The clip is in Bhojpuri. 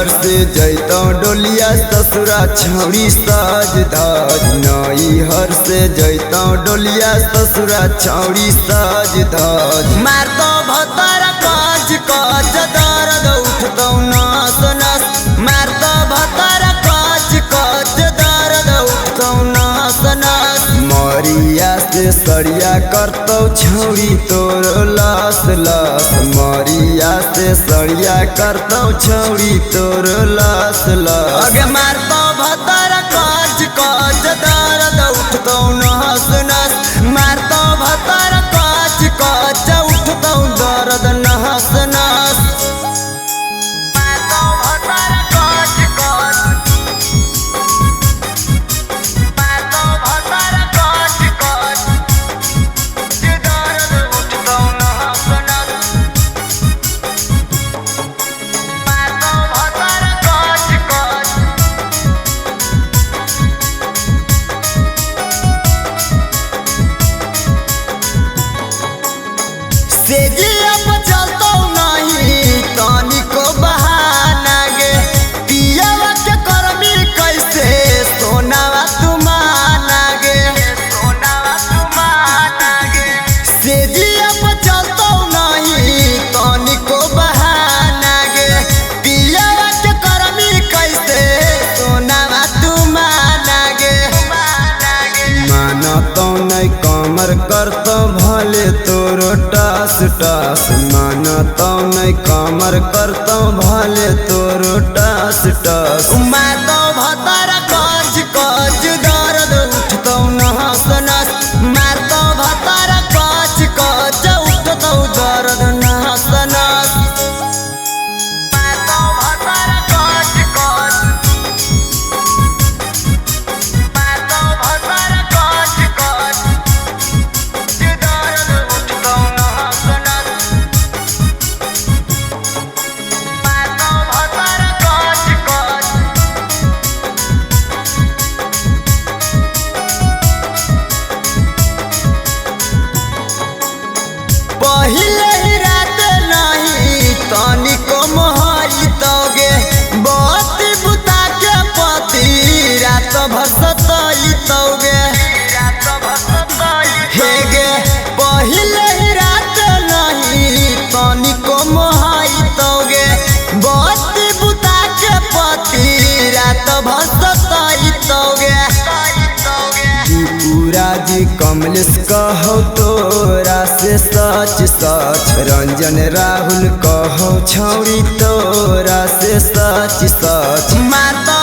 हर से जैतो डोलिया ससुरा छौड़ी साज धाज। नई हर से जैतो डोलिया ससुरा छौड़ी साज धाज। मारतो भतारा काज काज दर्द उठतो नस नस। मारतो भतारा काज काज दर्द उठतो नस नस। मरिया से सड़िया करतो छौड़ी तोर लास लास। मरिया से सड़िया करतो छौड़ी तोर लास लास। अगे मारतो भतारा काज काज दर्द उठतो नस नस। मारतो भतारा काज काज उठतो दर्द नस नस। मारतो भतारा काज काज। मारतो भतारा काज काज दर्द उठतो नस नस। मारतो भतारा काज काज। सेजिया पर चलतो नहीं तनिको बहाना गे। पियावा के करमी कैसे सोनावा तुमाना गे। सोनावा तुमाना गे। सेजिया पर चलतो नहीं तनिको बहाना गे। पियावा के करमी कैसे सोनावा तुमाना गे। मानतो नहीं कमर करतो भले तोरो टास टास। मानतो नहीं कमर करतो भले तोरो टास टास। मारतो भतारा काज काज दर्द उठतो नस नस। मारतो भतारा काज काज उठतो दर्द नस नस। मारतो भतारा काज काज। मारतो भतारा काज काज दर्द उठतो नस नस। मारतो भतारा काज काज। पहिले ही रात नहीं तनिको मोहरी तोगे। बत्ती बुता के पति रात भर सताई तोगे। हे गे पहिले ही रात नहीं तनिको मोहरी तोगे। बत्ती बुता के पति रात भर सताई तोगे। पूरा जी कमलेश कहो तोरा से सच सच। रंजन राहुल कहो छौड़ी तोरा से सच सच। मारतो